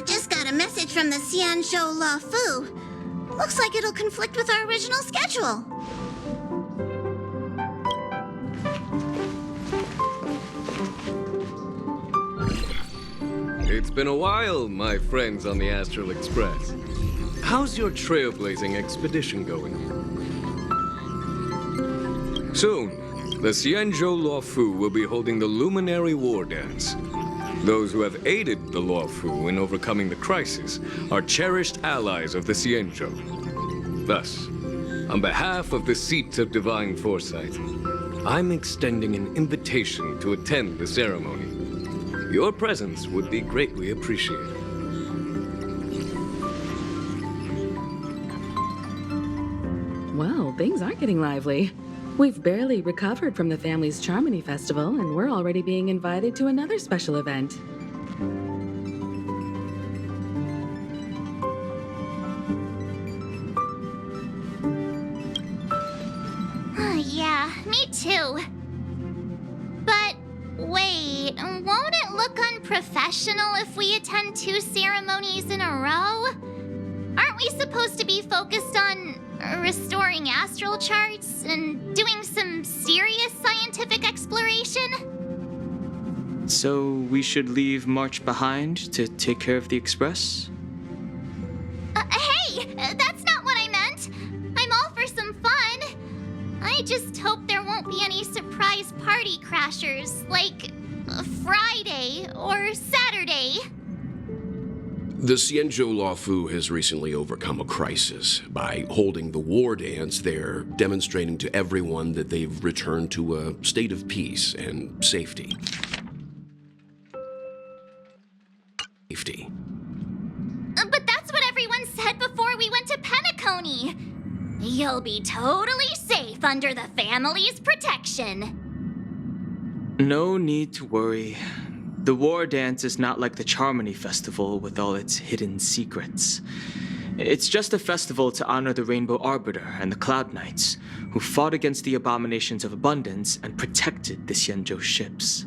Just got a message from the Xianzhou La Fu. Looks like it'll conflict with our original schedule. It's been a while, my friends on the Astral Express. How's your trailblazing expedition going? Soon, the Xianzhou Luofu will be holding the Luminary War Dance. Those who have aided the Luofu in overcoming the crisis are cherished allies of the Xianzhou. Thus, on behalf of the Seat of Divine Foresight, I'm extending an invitation to attend the ceremony. Your presence would be greatly appreciated. Well, things are getting lively. We've barely recovered from the family's Charmony Festival, and we're already being invited to another special event. Yeah, me too. But wait, won't it look unprofessional if we attend 2 ceremonies in a row? Aren't we supposed to be focused on restoring astral charts and doing some serious scientific exploration? So we should leave March behind to take care of the Express? Hey, that's not what I meant. I'm all for some fun. I just hope there won't be any surprise party crashers, like Friday or Saturday. The Xianzhou Luofu has recently overcome a crisis. By holding the war dance, they're demonstrating to everyone that they've returned to a state of peace and safety. But that's what everyone said before we went to Penacony. You'll be totally safe under the family's protection. No need to worry. The War Dance is not like the Charmony Festival with all its hidden secrets. It's just a festival to honor the Rainbow Arbiter and the Cloud Knights, who fought against the abominations of abundance and protected the Xianzhou ships.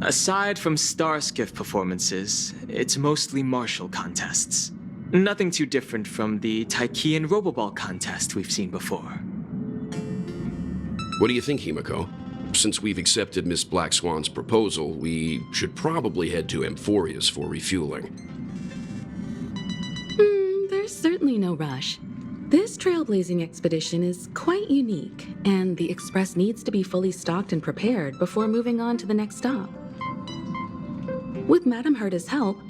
Aside from star skiff performances, it's mostly martial contests. Nothing too different from the Taiki and Roboball contest we've seen before. What do you think, Himiko? Since we've accepted Miss Black Swan's proposal, we should probably head to Amphorius for refueling. There's certainly no rush. This trailblazing expedition is quite unique, and the Express needs to be fully stocked and prepared before moving on to the next stop. With Madame Herta's help,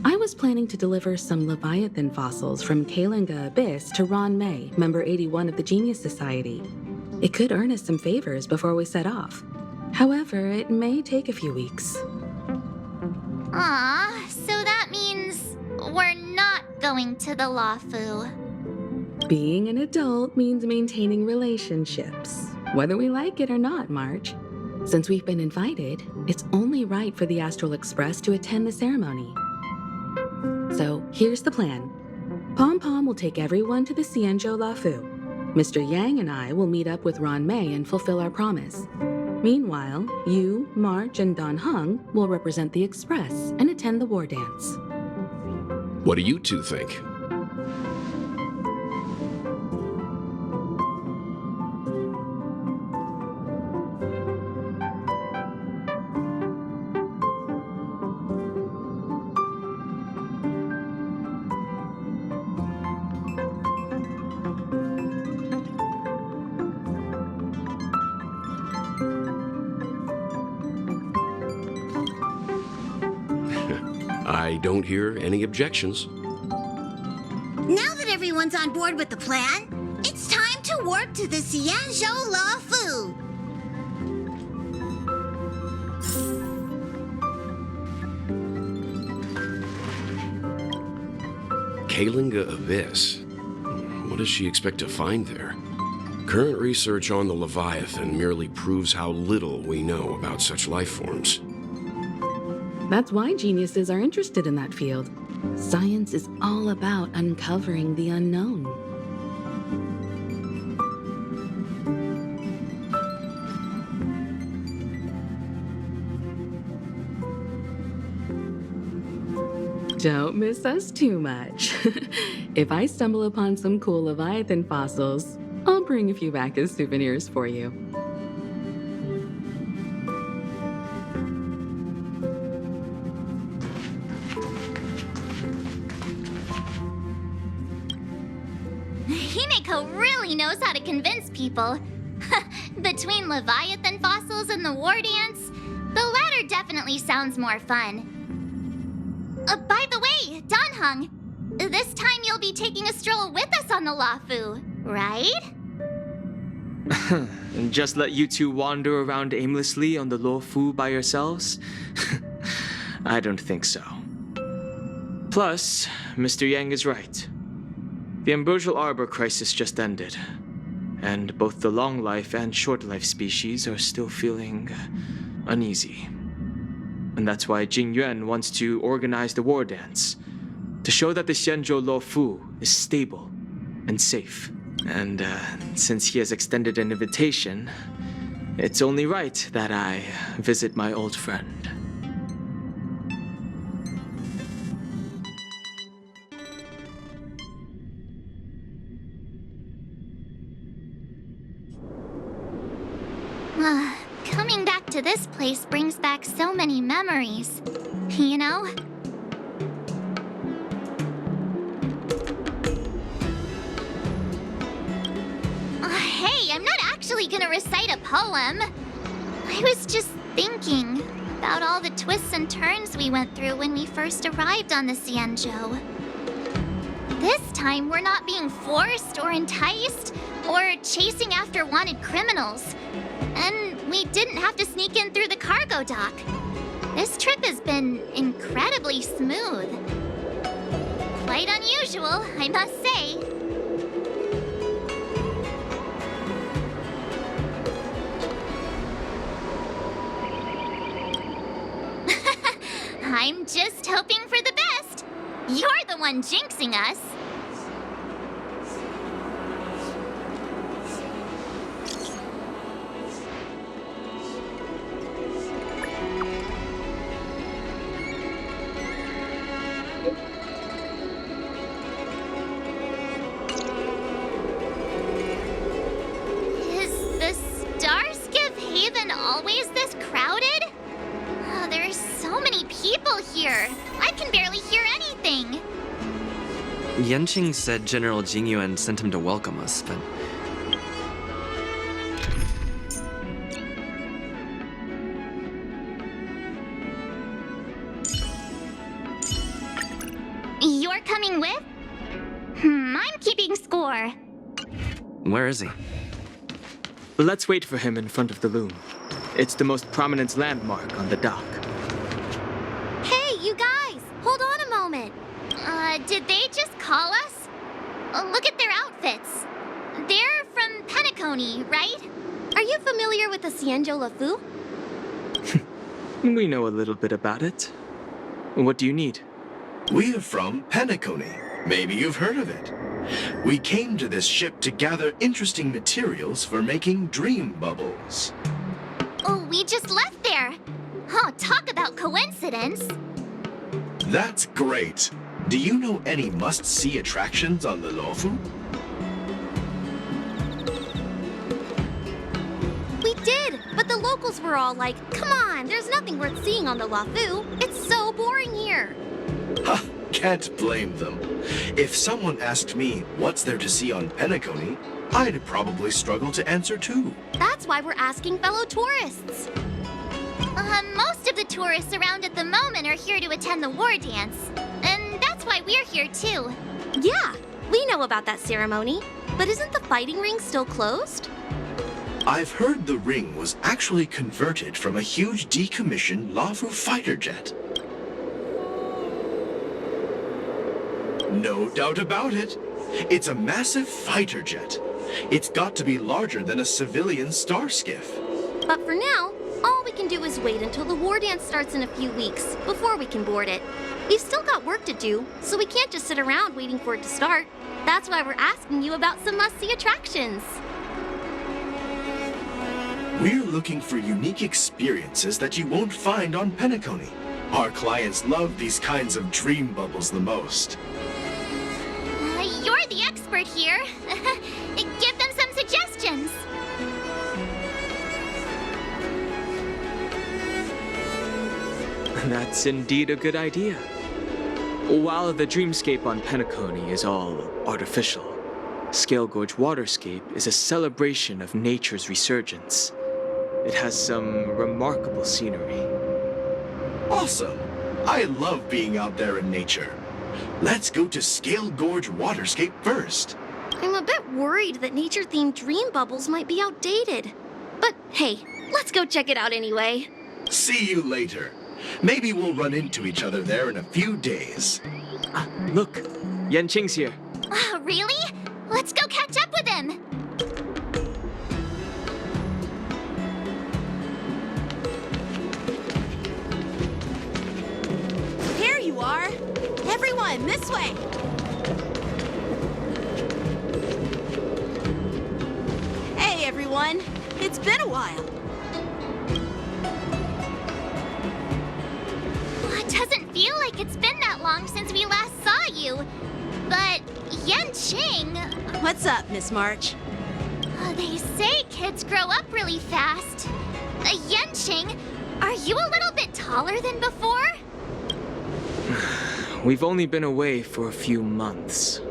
I was planning to deliver some Leviathan fossils from Kalinga Abyss to Ron May, member 81 of the Genius Society. It could earn us some favors before we set off. However, it may take a few weeks. So that means we're not going to the Luofu. Being an adult means maintaining relationships, whether we like it or not, March. Since we've been invited, it's only right for the Astral Express to attend the ceremony. So here's the plan. Pom Pom will take everyone to the Xianzhou Luofu. Mr. Yang and I will meet up with Ron May and fulfill our promise. Meanwhile, you, March, and Don Hung will represent the Express and attend the war dance. What do you two think? I don't hear any objections. Now that everyone's on board with the plan, it's time to warp to the Xianzhou Luofu. Kalinga Abyss. What does she expect to find there? Current research on the Leviathan merely proves how little we know about such life forms. That's why geniuses are interested in that field. Science is all about uncovering the unknown. Don't miss us too much. If I stumble upon some cool Leviathan fossils, I'll bring a few back as souvenirs for you. Himeko really knows how to convince people. Between Leviathan fossils and the war dance, the latter definitely sounds more fun. By the way, Danheng, this time you'll be taking a stroll with us on the Luofu, right? And just let you two wander around aimlessly on the Luofu by yourselves? I don't think so. Plus, Mr. Yang is right. The Ambrosial Arbor crisis just ended, and both the long life and short life species are still feeling uneasy. And that's why Jing Yuan wants to organize the war dance, to show that the Xianzhou Luofu is stable and safe. And since he has extended an invitation, it's only right that I visit my old friend. Coming back to this place brings back so many memories, you know? Hey, I'm not actually gonna recite a poem. I was just thinking about all the twists and turns we went through when we first arrived on the Xianzhou. This time, we're not being forced or enticed or chasing after wanted criminals. And we didn't have to sneak in through the cargo dock. This trip has been incredibly smooth. Quite unusual, I must say. I'm just hoping for the best. You're the one jinxing us. Is the Starskiff Haven always this crowded? Oh, there's so many people here. I can barely hear anything. Yanqing said General Jingyuan sent him to welcome us, but You're coming with? I'm keeping score. where is he? Let's wait for him in front of the loom. It's the most prominent landmark on the dock. Hey, you guys! Hold on a moment. Did they just call us? Look at their outfits. They're from Penacony, right? Are you familiar with the Xianzhou Luofu? We know a little bit about it. What do you need? We're from Penacony. Maybe you've heard of it. We came to this ship to gather interesting materials for making dream bubbles. Oh, we just left there. Oh, talk about coincidence. That's great. Do you know any must-see attractions on the Luofu? We did, but the locals were all like, come on, there's nothing worth seeing on the Luofu. It's so boring here. Ha! Can't blame them. If someone asked me what's there to see on Penacony, I'd probably struggle to answer too. That's why we're asking fellow tourists. Most of the tourists around at the moment are here to attend the war dance. And that's why we're here too. Yeah, we know about that ceremony. But isn't the fighting ring still closed? I've heard the ring was actually converted from a huge decommissioned Luofu fighter jet. No doubt about it. It's a massive fighter jet. It's got to be larger than a civilian starskiff. But for now, all we can do is wait until the war dance starts in a few weeks before we can board it. We've still got work to do, so we can't just sit around waiting for it to start. That's why we're asking you about some must-see attractions. We're looking for unique experiences that you won't find on Penacony. Our clients love these kinds of dream bubbles the most. You're the expert here. Give them some suggestions. That's indeed a good idea. While the dreamscape on Penacony is all artificial, Scale Gorge Waterscape is a celebration of nature's resurgence. It has some remarkable scenery. Awesome! I love being out there in nature. Let's go to Scale Gorge Waterscape first. I'm a bit worried that nature-themed dream bubbles might be outdated. But hey, let's go check it out anyway. See you later. Maybe we'll run into each other there in a few days. Look, Yanqing's here. Really? Let's go catch up with him. Here you are. Everyone, this way. Hey, everyone. It's been a while. It doesn't feel like it's been that long since we last saw you. But Yanqing, What's up, Miss March? they say kids grow up really fast. Yanqing, are you a little bit taller than before? We've only been away for a few months.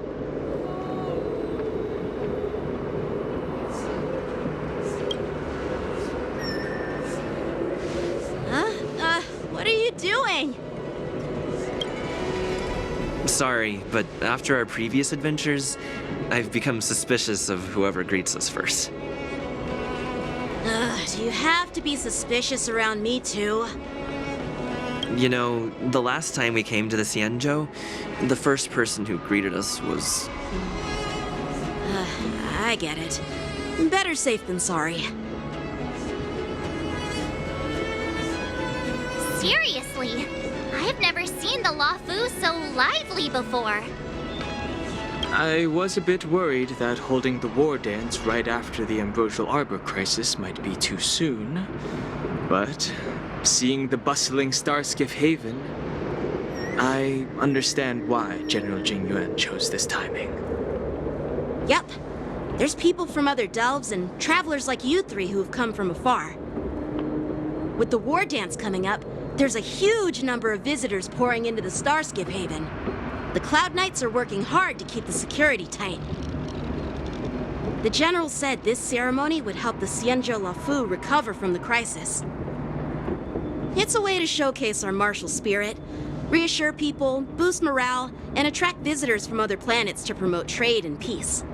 Huh? What are you doing? Sorry, but after our previous adventures, I've become suspicious of whoever greets us first. Do you have to be suspicious around me, too? You know, the last time we came to the Xianzhou, the first person who greeted us was... I get it. Better safe than sorry. Seriously, I've never seen the Luofu so lively before. I was a bit worried that holding the war dance right after the Ambrosial Arbor crisis might be too soon. But seeing the bustling Starskiff Haven, I understand why General Jing Yuan chose this timing. Yep. There's people from other delves and travelers like you three who have come from afar. With the war dance coming up, there's a huge number of visitors pouring into the Starskiff Haven. The Cloud Knights are working hard to keep the security tight. The General said this ceremony would help the Xianzhou Luofu recover from the crisis. It's a way to showcase our martial spirit, reassure people, boost morale, and attract visitors from other planets to promote trade and peace.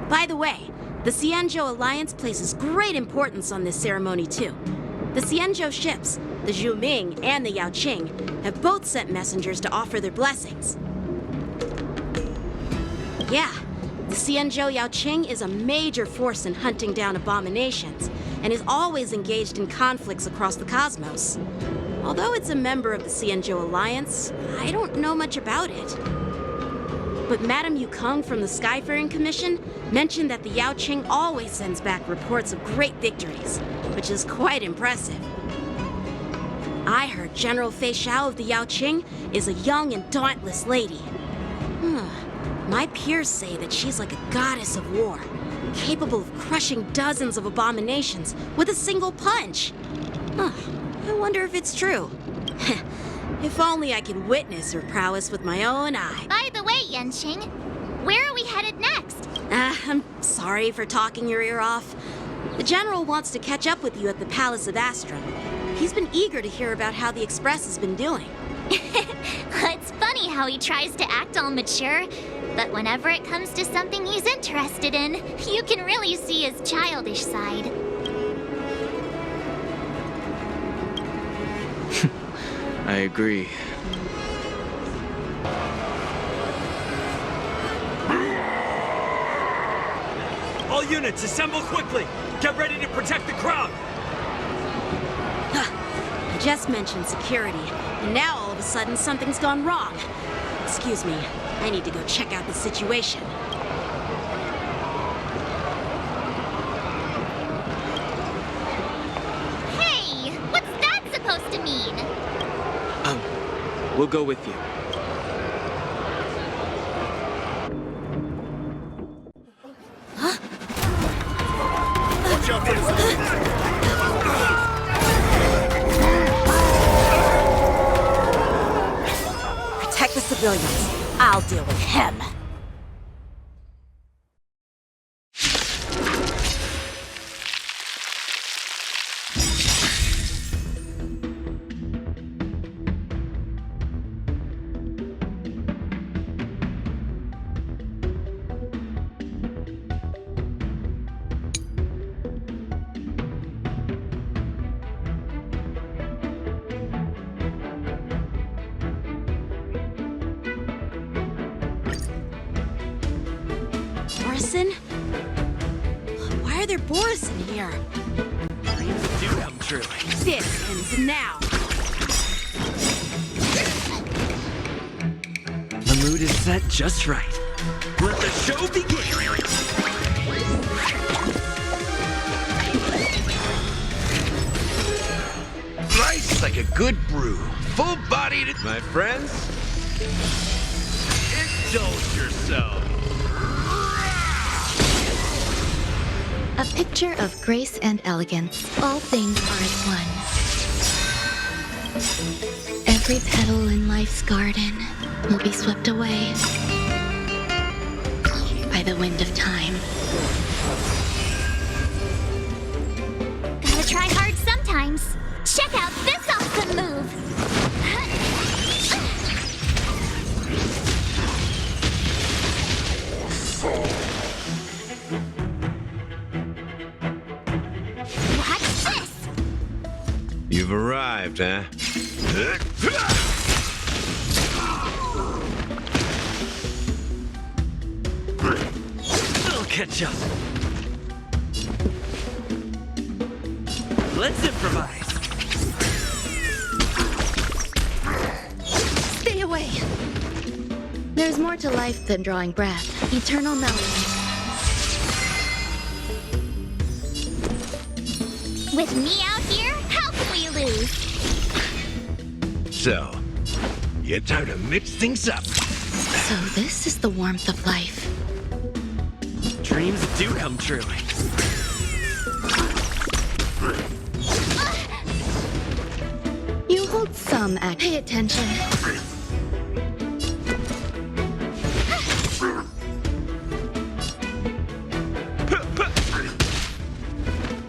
By the way, the Xianzhou Alliance places great importance on this ceremony too. The Xianzhou ships, the Zhu Ming and the Yaoqing, have both sent messengers to offer their blessings. Yeah, the Xianzhou Yaoqing is a major force in hunting down abominations, and is always engaged in conflicts across the cosmos. Although it's a member of the Xianzhou Alliance, I don't know much about it. But Madame Yukong from the Skyfaring Commission mentioned that the Yaoqing always sends back reports of great victories, which is quite impressive. I heard General Fei Xiao of the Yaoqing is a young and dauntless lady. My peers say that she's like a goddess of war, capable of crushing dozens of abominations with a single punch. I wonder if it's true. If only I could witness her prowess with my own eye. By the way, Yanqing, where are we headed next? I'm sorry for talking your ear off. The General wants to catch up with you at the Palace of Astrum. He's been eager to hear about how the Express has been doing. It's funny how he tries to act all mature, but whenever it comes to something he's interested in, you can really see his childish side. I agree. All units, assemble quickly! Get ready to protect the crowd! I just mentioned security, and now all of a sudden something's gone wrong. Excuse me, I need to go check out the situation. Hey, what's that supposed to mean? We'll go with you. Protect the civilians. I'll deal with him. Borison? Why are there Borison here? Dreams do come true. This ends now. The mood is set just right. Let the show begin! Rice like a good brew. Full-bodied. My friends, indulge yourself. A picture of grace and elegance. All things are as one. Every petal in life's garden will be swept away by the wind of time. Gotta try hard sometimes. Check out this awesome move! Watch this! You've arrived, huh? I'll catch up. Let's improvise. Stay away! There's more to life than drawing breath. Eternal melody. With me out here, how can we lose? So, you time to mix things up. So this is the warmth of life. Dreams do come true. You hold some act. Pay attention.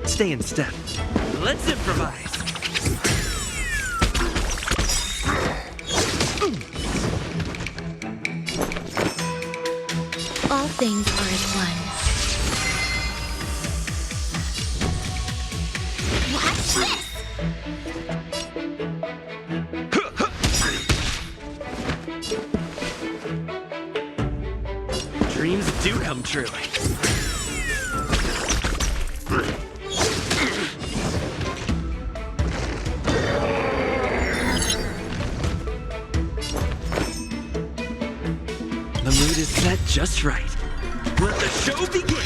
Stay in step. Let's improvise. All things are as one. Watch this! Dreams do come true. The mood is set just right. Let the show begin!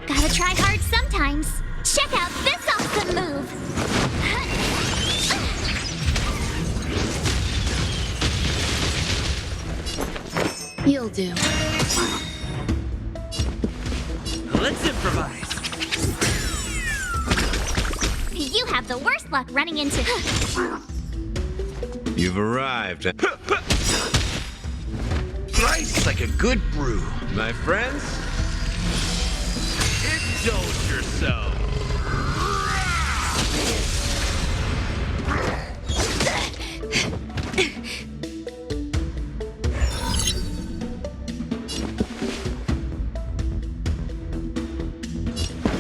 Gotta try hard sometimes. Check out this awesome move! You'll do. Let's improvise. You have the worst luck running into... You've arrived. Rice like a good brew. My friends, indulge yourself.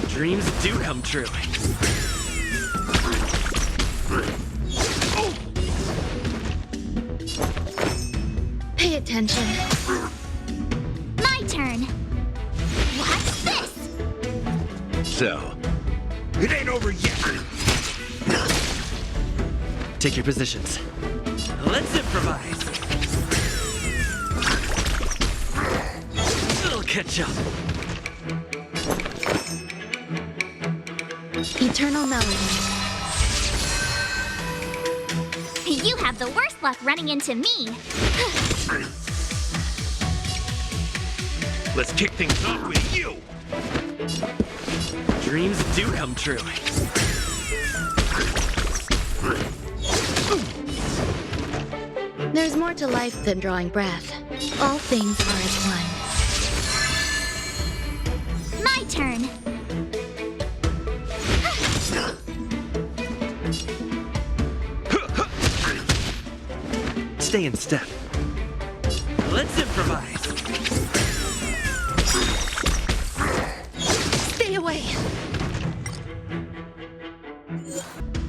Dreams do come true. Pay attention. My turn. Watch this! So, it ain't over yet. Take your positions. Let's improvise. I'll catch up. Eternal Melody. You have the worst luck running into me. Let's kick things off with you! Dreams do come true. There's more to life than drawing breath. All things are as one. My turn. Stay in step. Let's improvise. Stay away!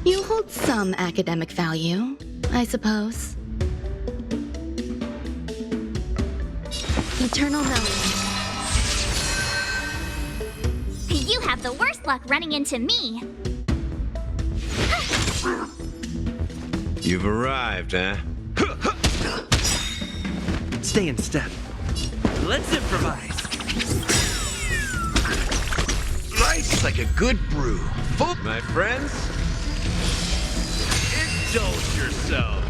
You hold some academic value, I suppose. Eternal Melody. You have the worst luck running into me. You've arrived, huh? Stay in step. Let's improvise. Nice like a good brew. My friends, indulge yourself.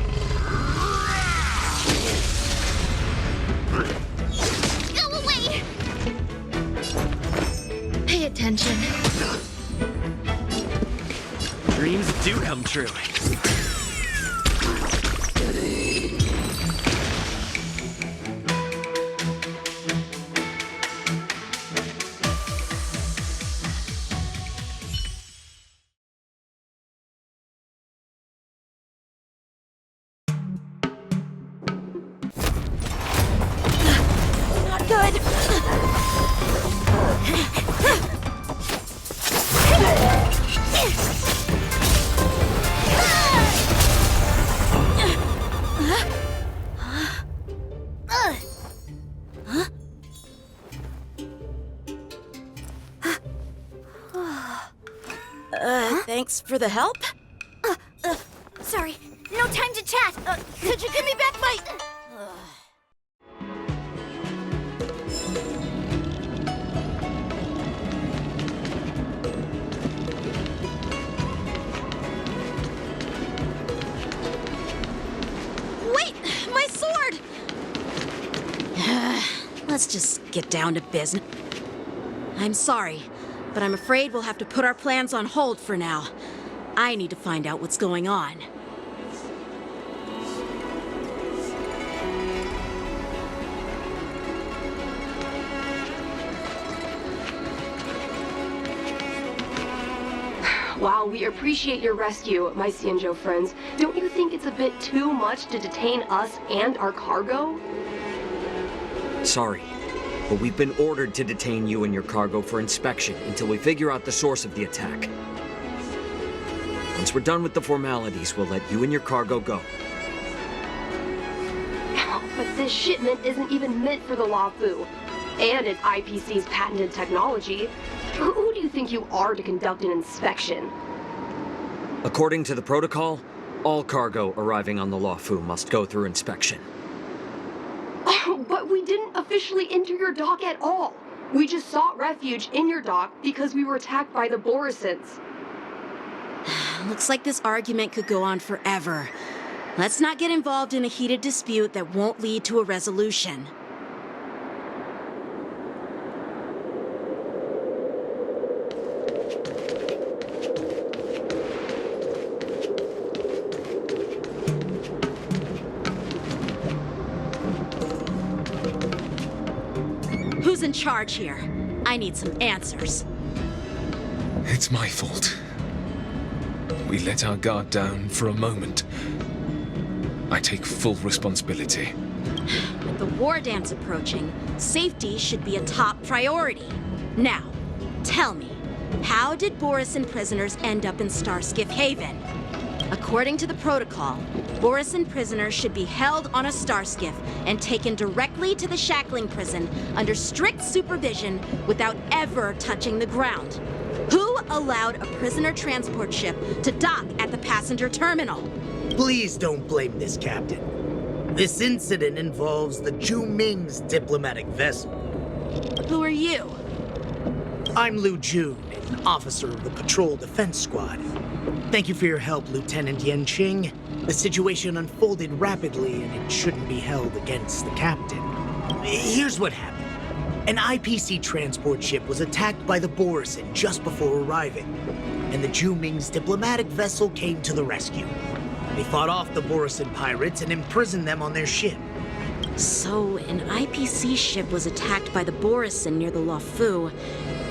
Go away! Pay attention. Dreams do come true. Not good. Thanks for the help. Sorry, no time to chat. Could you give me back my... Wait! My sword! Let's just get down to business. I'm sorry, but I'm afraid we'll have to put our plans on hold for now. I need to find out what's going on. While we appreciate your rescue, my Xianzhou friends, don't you think it's a bit too much to detain us and our cargo? Sorry, but we've been ordered to detain you and your cargo for inspection until we figure out the source of the attack. Once we're done with the formalities, we'll let you and your cargo go. But this shipment isn't even meant for the Luofu, and it's IPC's patented technology. Who do you think you are to conduct an inspection? According to the protocol, all cargo arriving on the Luofu must go through inspection. But we didn't officially enter your dock at all. We just sought refuge in your dock because we were attacked by the Borisons. Looks like this argument could go on forever. Let's not get involved in a heated dispute that won't lead to a resolution. Who's in charge here? I need some answers. It's my fault. We let our guard down for a moment. I take full responsibility. With the war dance approaching, safety should be a top priority. Now, tell me, how did Borisin prisoners end up in Starskiff Haven? According to the protocol, Borisin prisoners should be held on a Starskiff and taken directly to the shackling prison under strict supervision without ever touching the ground. Who allowed a prisoner transport ship to dock at the passenger terminal? Please don't blame this, Captain. This incident involves the Zhu Ming's diplomatic vessel. Who are you? I'm Liu Jun, an officer of the Patrol Defense Squad. Thank you for your help, Lieutenant Yanqing. The situation unfolded rapidly, and it shouldn't be held against the captain. Here's what happened. An IPC transport ship was attacked by the Borisin just before arriving, and the Juming's diplomatic vessel came to the rescue. They fought off the Borisin pirates and imprisoned them on their ship. So, an IPC ship was attacked by the Borisin near the Luofu,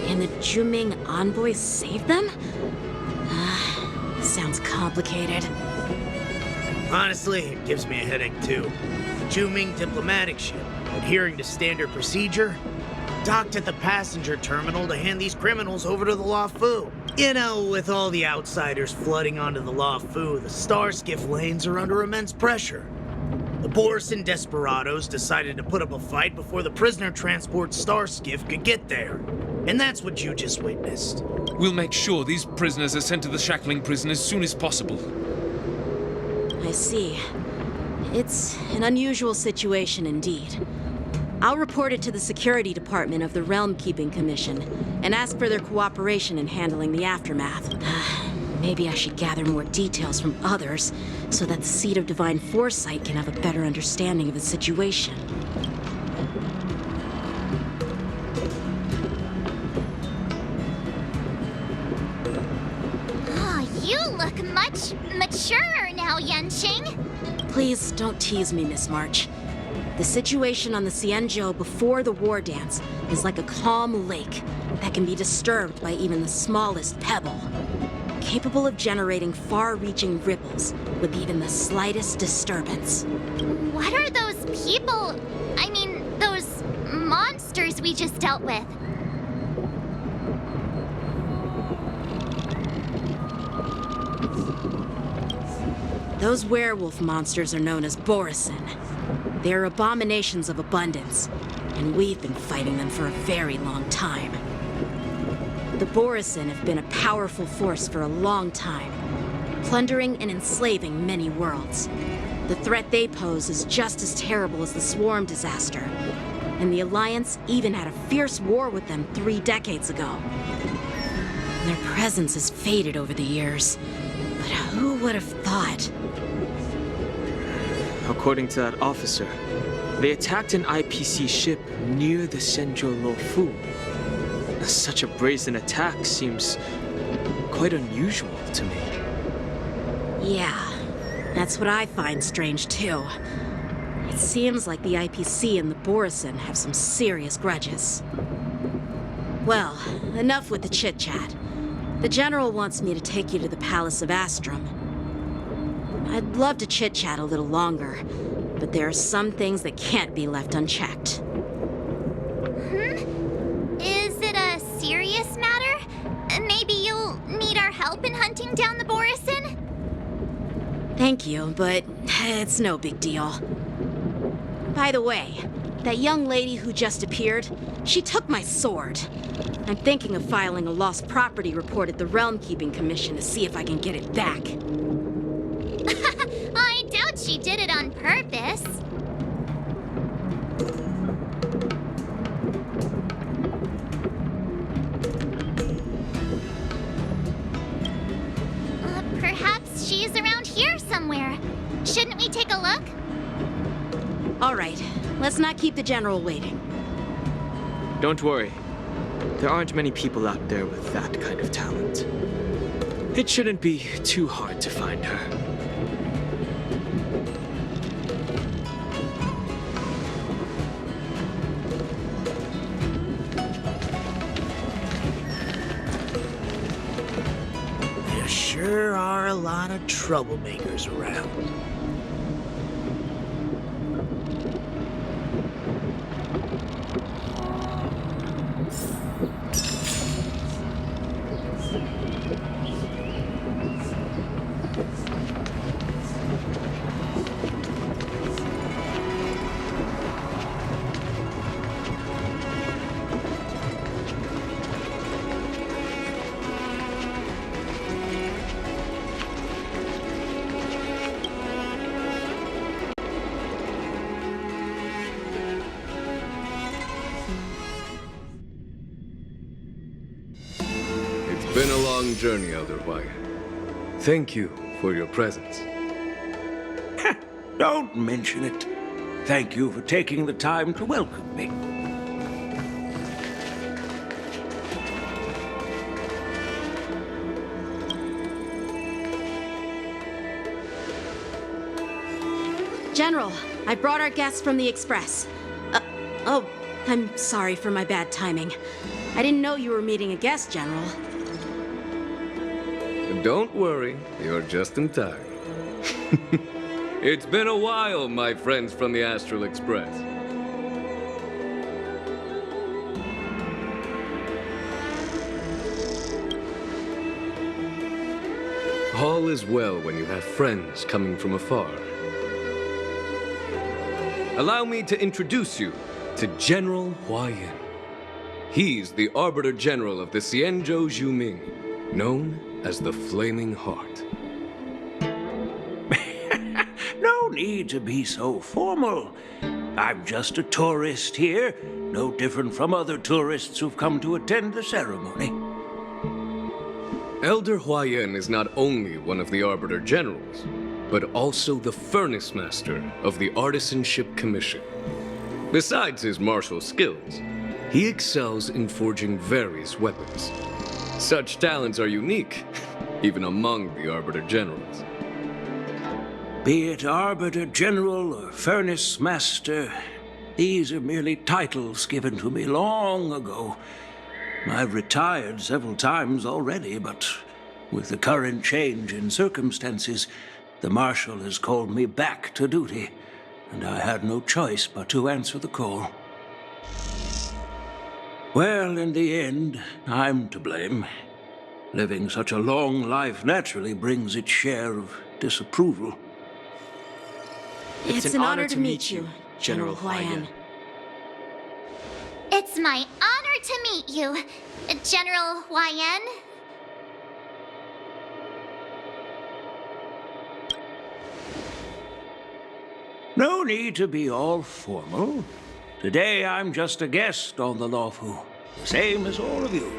and the Juming envoys saved them? Sounds complicated. Honestly, it gives me a headache too. The Juming diplomatic ship, adhering to standard procedure, docked at the passenger terminal to hand these criminals over to the Luofu. You know, with all the outsiders flooding onto the Luofu, the Starskiff lanes are under immense pressure. The Borisin desperados decided to put up a fight before the prisoner transport Starskiff could get there. And that's what you just witnessed. We'll make sure these prisoners are sent to the shackling prison as soon as possible. I see. It's an unusual situation indeed. I'll report it to the security department of the Realm Keeping Commission and ask for their cooperation in handling the aftermath. Maybe I should gather more details from others so that the Seat of Divine Foresight can have a better understanding of the situation. Oh, you look much maturer now, Yanqing. Please don't tease me, Miss March. The situation on the Xianzhou before the war dance is like a calm lake that can be disturbed by even the smallest pebble, capable of generating far-reaching ripples with even the slightest disturbance. What are those people? I mean, those monsters we just dealt with? Those werewolf monsters are known as Borisin. They're abominations of abundance, and we've been fighting them for a very long time. The Borisin have been a powerful force for a long time, plundering and enslaving many worlds. The threat they pose is just as terrible as the Swarm disaster, and the Alliance even had a fierce war with them 3 decades ago. Their presence has faded over the years, but who would have thought? According to that officer, they attacked an IPC ship near the Xianzhou Luofu. Such a brazen attack seems quite unusual to me. Yeah, that's what I find strange too. It seems like the IPC and the Borisin have some serious grudges. Well, enough with the chit-chat. The General wants me to take you to the Palace of Astrum. I'd love to chit-chat a little longer, but there are some things that can't be left unchecked. Is it a serious matter? Maybe you'll need our help in hunting down the Borisin? Thank you, but it's no big deal. By the way, that young lady who just appeared, she took my sword. I'm thinking of filing a lost property report at the Realm Keeping Commission to see if I can get it back. I doubt she did it on purpose. Perhaps she's around here somewhere. Shouldn't we take a look? All right, let's not keep the General waiting. Don't worry. There aren't many people out there with that kind of talent. It shouldn't be too hard to find her. There sure are a lot of troublemakers around. been a long journey, Elder Huayan. Thank you for your presence. Don't mention it. Thank you for taking the time to welcome me. General, I brought our guests from the Express. Oh, I'm sorry for my bad timing. I didn't know you were meeting a guest, General. Don't worry, you're just in time. It's been a while, my friends from the Astral Express. All is well when you have friends coming from afar. Allow me to introduce you to General Huayan. He's the Arbiter General of the Xianzhou Zhuming, known as the Flaming Heart. No need to be so formal. I'm just a tourist here, no different from other tourists who've come to attend the ceremony. Elder Huayan is not only one of the Arbiter Generals, but also the Furnace Master of the Artisanship Commission. Besides his martial skills, he excels in forging various weapons. Such talents are unique, even among the Arbiter Generals. Be it Arbiter General or Furnace Master, these are merely titles given to me long ago. I've retired several times already, but with the current change in circumstances, the Marshal has called me back to duty, and I had no choice but to answer the call. Well, in the end, I'm to blame. Living such a long life naturally brings its share of disapproval. It's an honor to meet you, General Huayan. It's my honor to meet you, General Huayan. No need to be all formal. Today I'm just a guest on the Luofu, the same as all of you.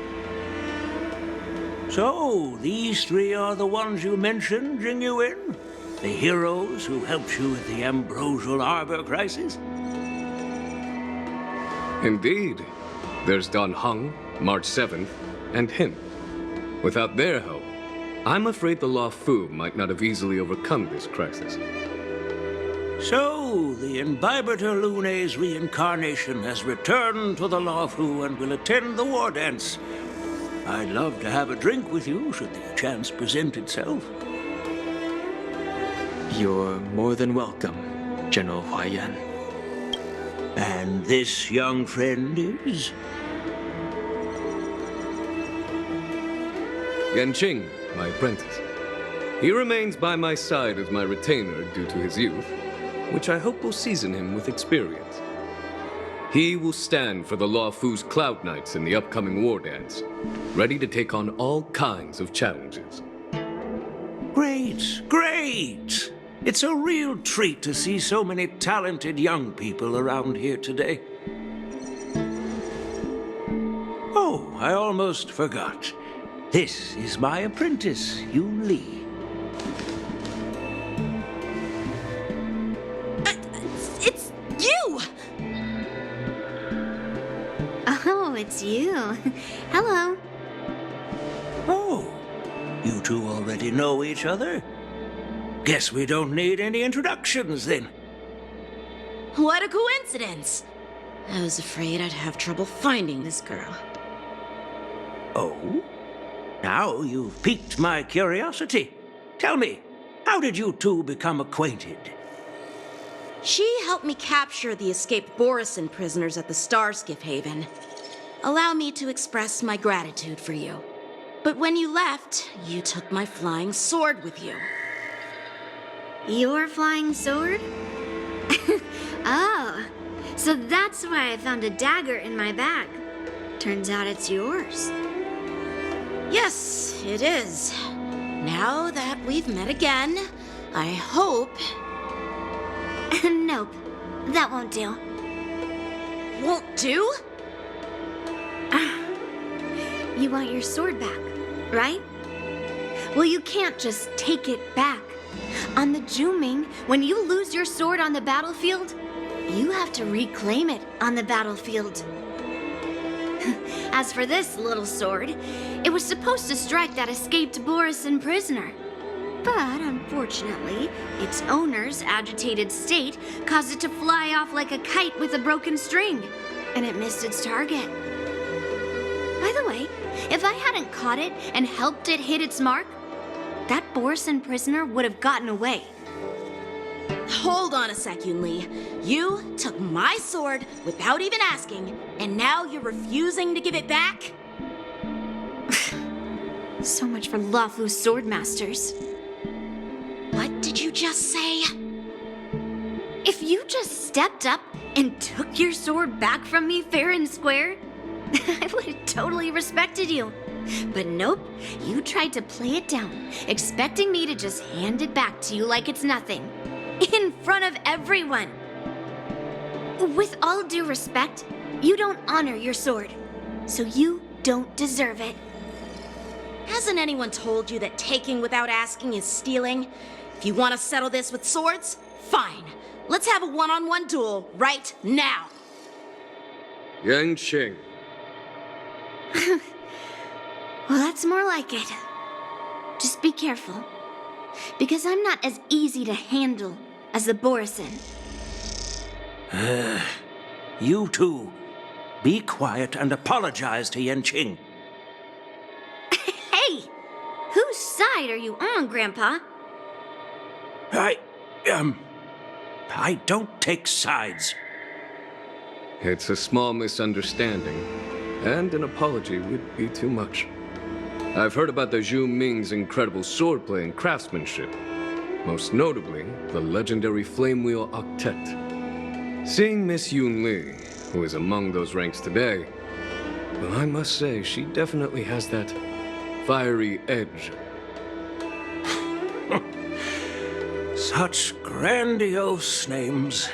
So, these three are the ones you mentioned, Jing Yuan? The heroes who helped you with the Ambrosial Arbor crisis? Indeed. There's Dan Heng, March 7th, and him. Without their help, I'm afraid the Luofu might not have easily overcome this crisis. So, the Imbibitor Lune's reincarnation has returned to the Luofu and will attend the war dance. I'd love to have a drink with you should the chance present itself. You're more than welcome, General Huayan. And this young friend is? Yanqing, my apprentice. He remains by my side as my retainer due to his youth, which I hope will season him with experience. He will stand for the Luofu's Cloud Knights in the upcoming war dance, ready to take on all kinds of challenges. Great, great! It's a real treat to see so many talented young people around here today. Oh, I almost forgot. This is my apprentice, Yun Li. It's you! Oh, it's you. Hello. Oh, you two already know each other? Guess we don't need any introductions then. What a coincidence! I was afraid I'd have trouble finding this girl. Oh? Now you've piqued my curiosity. Tell me, how did you two become acquainted? She helped me capture the escaped Borisin prisoners at the Starskiff Haven. Allow me to express my gratitude for you. But when you left, you took my flying sword with you. Your flying sword? Oh, so that's why I found a dagger in my bag. Turns out it's yours. Yes, it is. Now that we've met again, I hope... Nope, that won't do. Won't do? You want your sword back, right? Well, you can't just take it back. On the Zhuming, when you lose your sword on the battlefield, you have to reclaim it on the battlefield. As for this little sword, it was supposed to strike that escaped Borisin prisoner. But unfortunately, its owner's agitated state caused it to fly off like a kite with a broken string, and it missed its target. By the way, if I hadn't caught it and helped it hit its mark, that Borisin prisoner would have gotten away. Hold on a sec, Yunli. You took my sword without even asking, and now you're refusing to give it back? So much for Luofu's swordmasters. What did you just say? If you just stepped up and took your sword back from me fair and square, I would have totally respected you. But nope, you tried to play it down, expecting me to just hand it back to you like it's nothing. In front of everyone. With all due respect, you don't honor your sword, so you don't deserve it. Hasn't anyone told you that taking without asking is stealing? If you want to settle this with swords, fine. Let's have a one-on-one duel right now. Yanqing. Well, that's more like it. Just be careful, because I'm not as easy to handle as the Borisin. You two, be quiet and apologize to Yanqing. Hey! Whose side are you on, Grandpa? I don't take sides. It's a small misunderstanding, and an apology would be too much. I've heard about the Zhu Ming's incredible swordplay and craftsmanship, most notably the legendary Flame Wheel Octet. Seeing Miss Yunli, who is among those ranks today, well, I must say she definitely has that fiery edge. Such grandiose names.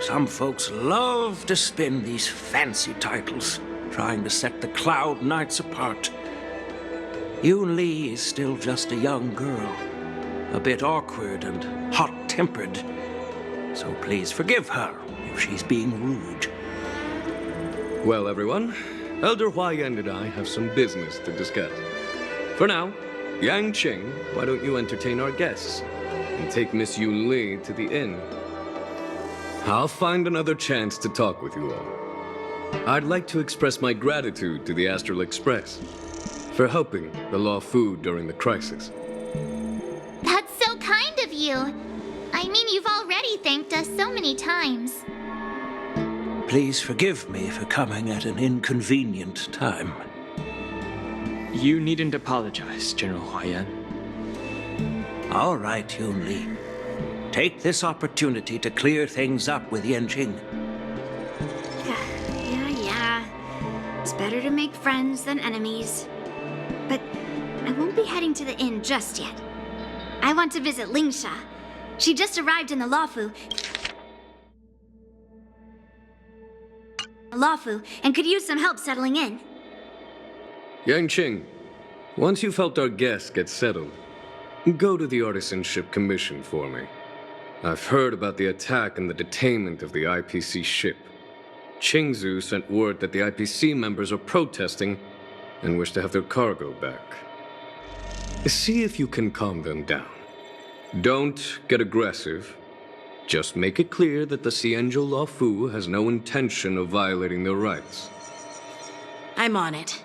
Some folks love to spin these fancy titles, trying to set the Cloud Knights apart. Yunli is still just a young girl, a bit awkward and hot-tempered. So please forgive her if she's being rude. Well, everyone, Elder Huaiyan and I have some business to discuss. For now, Yanqing, why don't you entertain our guests and take Miss Yunli to the inn? I'll find another chance to talk with you all. I'd like to express my gratitude to the Astral Express for helping the Luofu during the crisis. That's so kind of you. I mean, you've already thanked us so many times. Please forgive me for coming at an inconvenient time. You needn't apologize, General Huaiyan. All right, Yunli. Take this opportunity to clear things up with Yanqing. Yeah. It's better to make friends than enemies. But I won't be heading to the inn just yet. I want to visit Lingsha. She just arrived in the Luofu and could use some help settling in. Yanqing, once you've helped our guests get settled, go to the Artisanship Commission for me. I've heard about the attack and the detainment of the IPC ship. Qingzu sent word that the IPC members are protesting and wish to have their cargo back. See if you can calm them down. Don't get aggressive. Just make it clear that the Xianzhou Luofu has no intention of violating their rights. I'm on it.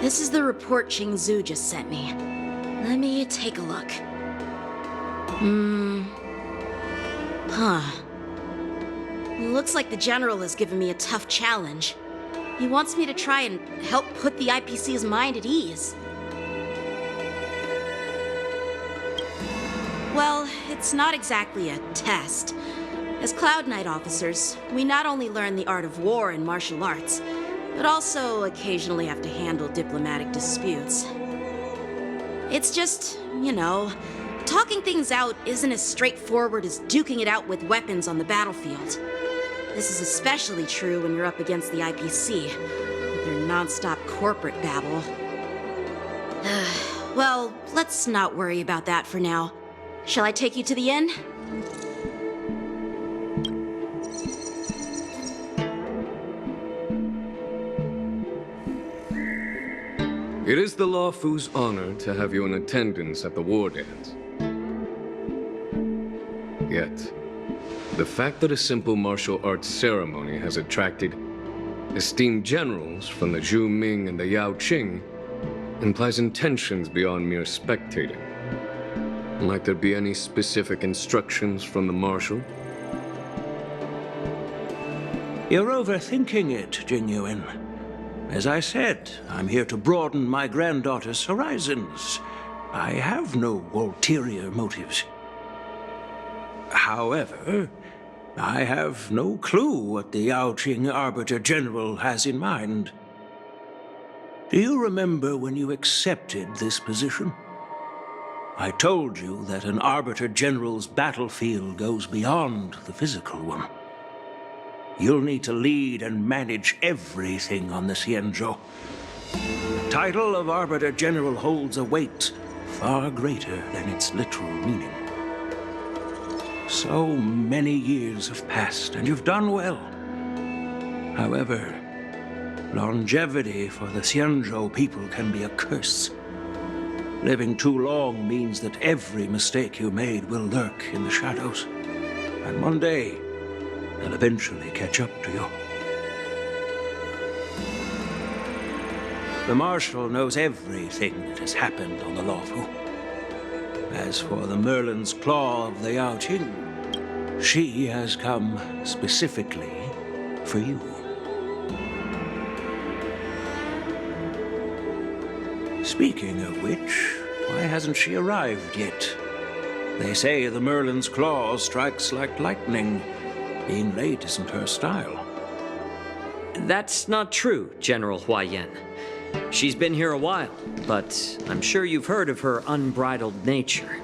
This is the report Qingzu just sent me. Let me take a look. Looks like the General has given me a tough challenge. He wants me to try and help put the IPC's mind at ease. Well, it's not exactly a test. As Cloud Knight officers, we not only learn the art of war and martial arts, but also occasionally have to handle diplomatic disputes. It's just, you know, talking things out isn't as straightforward as duking it out with weapons on the battlefield. This is especially true when you're up against the IPC, with their non-stop corporate babble. Well, let's not worry about that for now. Shall I take you to the inn? It is the Luofu's honor to have you in attendance at the war dance. Yet, the fact that a simple martial arts ceremony has attracted esteemed generals from the Zhu Ming and the Yao Qing implies intentions beyond mere spectating. Might there be any specific instructions from the marshal? You're overthinking it, Jingyuan. As I said, I'm here to broaden my granddaughter's horizons. I have no ulterior motives. However, I have no clue what the Yao Qing Arbiter General has in mind. Do you remember when you accepted this position? I told you that an Arbiter General's battlefield goes beyond the physical one. You'll need to lead and manage everything on the Xianzhou. The title of Arbiter General holds a weight far greater than its literal meaning. So many years have passed, and you've done well. However, longevity for the Xianzhou people can be a curse. Living too long means that every mistake you made will lurk in the shadows. And one day, they'll eventually catch up to you. The Marshal knows everything that has happened on the Luofu. As for the Merlin's Claw of the Yao Qing, she has come specifically for you. Speaking of which, why hasn't she arrived yet? They say the Merlin's Claw strikes like lightning. Being late isn't her style. That's not true, General Huaiyan. She's been here a while, but I'm sure you've heard of her unbridled nature.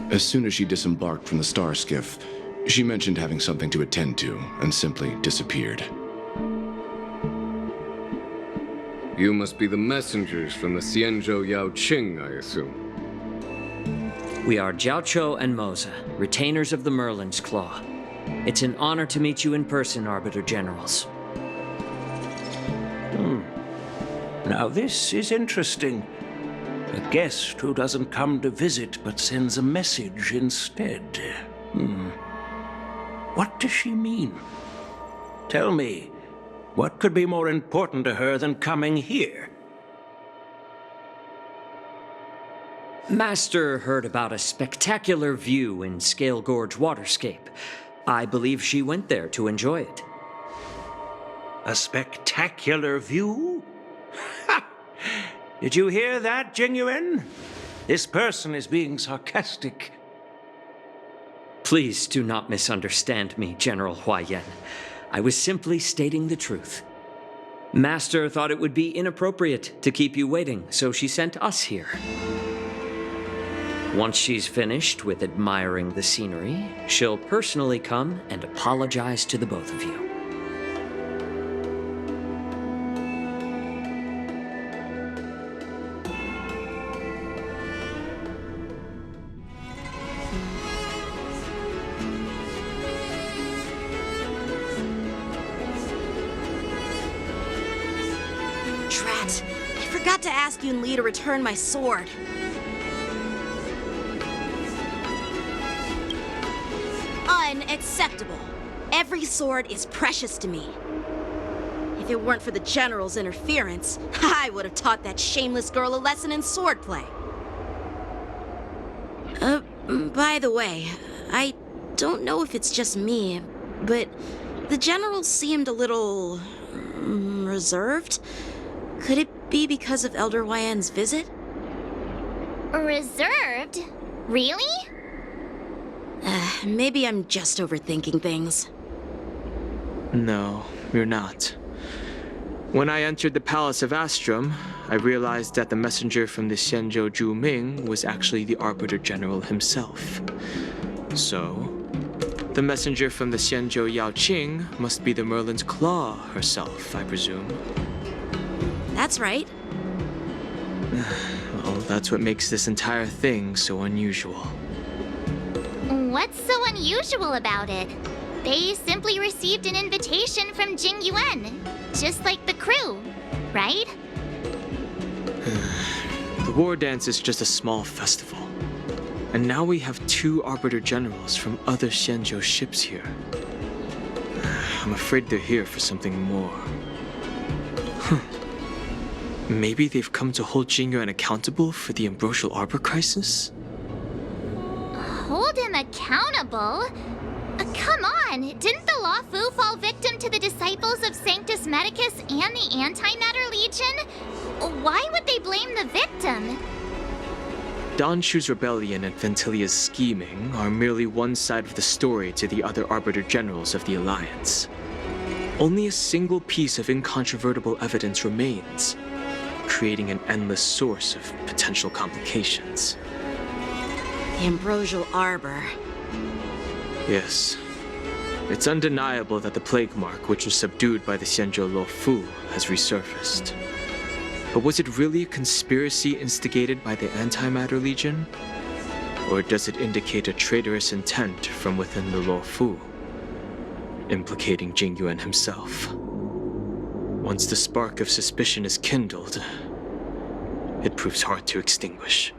As soon as she disembarked from the star skiff, she mentioned having something to attend to and simply disappeared. You must be the messengers from the Xianzhou Yao Qing, I assume. We are Jiaoqiu and Moza, retainers of the Merlin's Claw. It's an honor to meet you in person, Arbiter Generals. Now this is interesting. A guest who doesn't come to visit but sends a message instead. What does she mean? Tell me, what could be more important to her than coming here? Master heard about a spectacular view in Scale Gorge Waterscape. I believe she went there to enjoy it. A spectacular view? Did you hear that, Jingyuan? This person is being sarcastic. Please do not misunderstand me, General Huaiyan. I was simply stating the truth. Master thought it would be inappropriate to keep you waiting, so she sent us here. Once she's finished with admiring the scenery, she'll personally come and apologize to the both of you. Drat! I forgot to ask Yun Li to return my sword. Unacceptable. Every sword is precious to me. If it weren't for the General's interference, I would have taught that shameless girl a lesson in swordplay. By the way, I don't know if it's just me, but the General seemed a little reserved. Could it be because of Elder Huaiyan's visit? Reserved? Really? Maybe I'm just overthinking things. No, you're not. When I entered the Palace of Astrum, I realized that the messenger from the Xianzhou Zhu Ming was actually the Arbiter General himself. So, the messenger from the Xianzhou Yao Qing must be the Merlin's Claw herself, I presume. That's right. Well, that's what makes this entire thing so unusual. What's so unusual about it? They simply received an invitation from Jing Yuan, just like the crew, right? The war dance is just a small festival. And now we have 2 Arbiter Generals from other Xianzhou ships here. I'm afraid they're here for something more. Maybe they've come to hold Jing Yuan accountable for the Ambrosial Arbor crisis? Hold him accountable? Come on! Didn't the Luofu fall victim to the disciples of Sanctus Medicus and the Antimatter Legion? Why would they blame the victim? Dan Shu's rebellion and Ventilia's scheming are merely one side of the story to the other Arbiter Generals of the Alliance. Only a single piece of incontrovertible evidence remains, creating an endless source of potential complications. The Ambrosial Arbor. Yes. It's undeniable that the plague mark, which was subdued by the Xianzhou Luofu, has resurfaced. But was it really a conspiracy instigated by the Antimatter Legion? Or does it indicate a traitorous intent from within the Luofu, implicating Jing Yuan himself? Once the spark of suspicion is kindled, it proves hard to extinguish.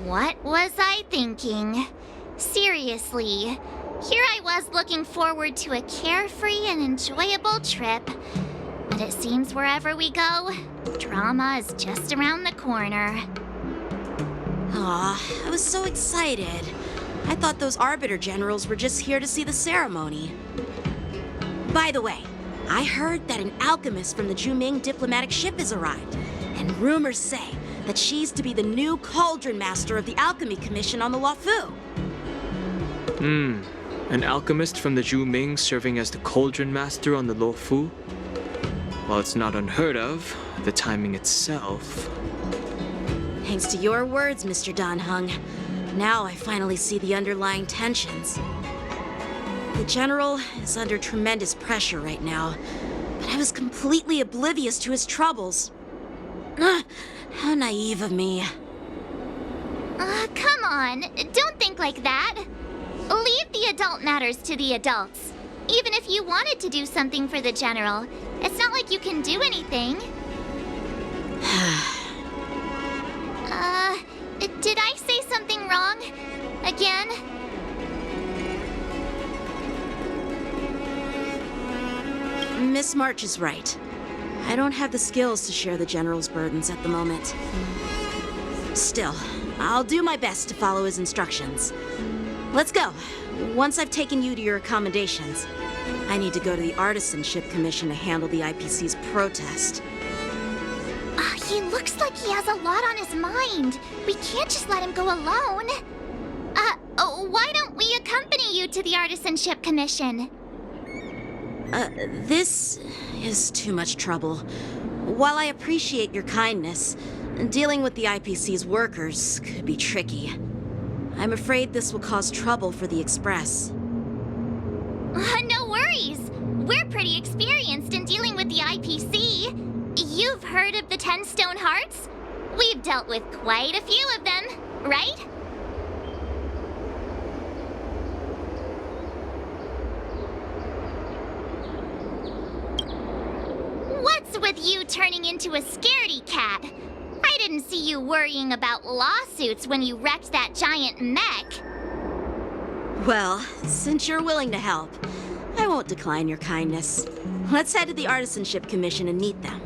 What was I thinking? Seriously, here I was looking forward to a carefree and enjoyable trip. But it seems wherever we go, drama is just around the corner. Aw, I was so excited. I thought those Arbiter Generals were just here to see the ceremony. By the way, I heard that an alchemist from the Zhuming diplomatic ship has arrived, and rumors say that she's to be the new Cauldron Master of the Alchemy Commission on the Luofu. An alchemist from the Zhu Ming serving as the Cauldron Master on the Luofu? While it's not unheard of, the timing itself... Thanks to your words, Mr. Dan Heng. Now I finally see the underlying tensions. The General is under tremendous pressure right now, but I was completely oblivious to his troubles. How naive of me. Come on, don't think like that. Leave the adult matters to the adults. Even if you wanted to do something for the General, it's not like you can do anything. Did I say something wrong? Again? Miss March is right. I don't have the skills to share the General's burdens at the moment. Still, I'll do my best to follow his instructions. Let's go. Once I've taken you to your accommodations, I need to go to the Artisanship Commission to handle the IPC's protest. He looks like he has a lot on his mind. We can't just let him go alone. Why don't we accompany you to the Artisanship Commission? This is too much trouble. While I appreciate your kindness, dealing with the IPC's workers could be tricky. I'm afraid this will cause trouble for the Express. No worries. We're pretty experienced in dealing with the IPC. You've heard of the 10 Stone Hearts? We've dealt with quite a few of them, right? What's with you turning into a scaredy cat? I didn't see you worrying about lawsuits when you wrecked that giant mech. Well, since you're willing to help, I won't decline your kindness. Let's head to the Artisanship Commission and meet them.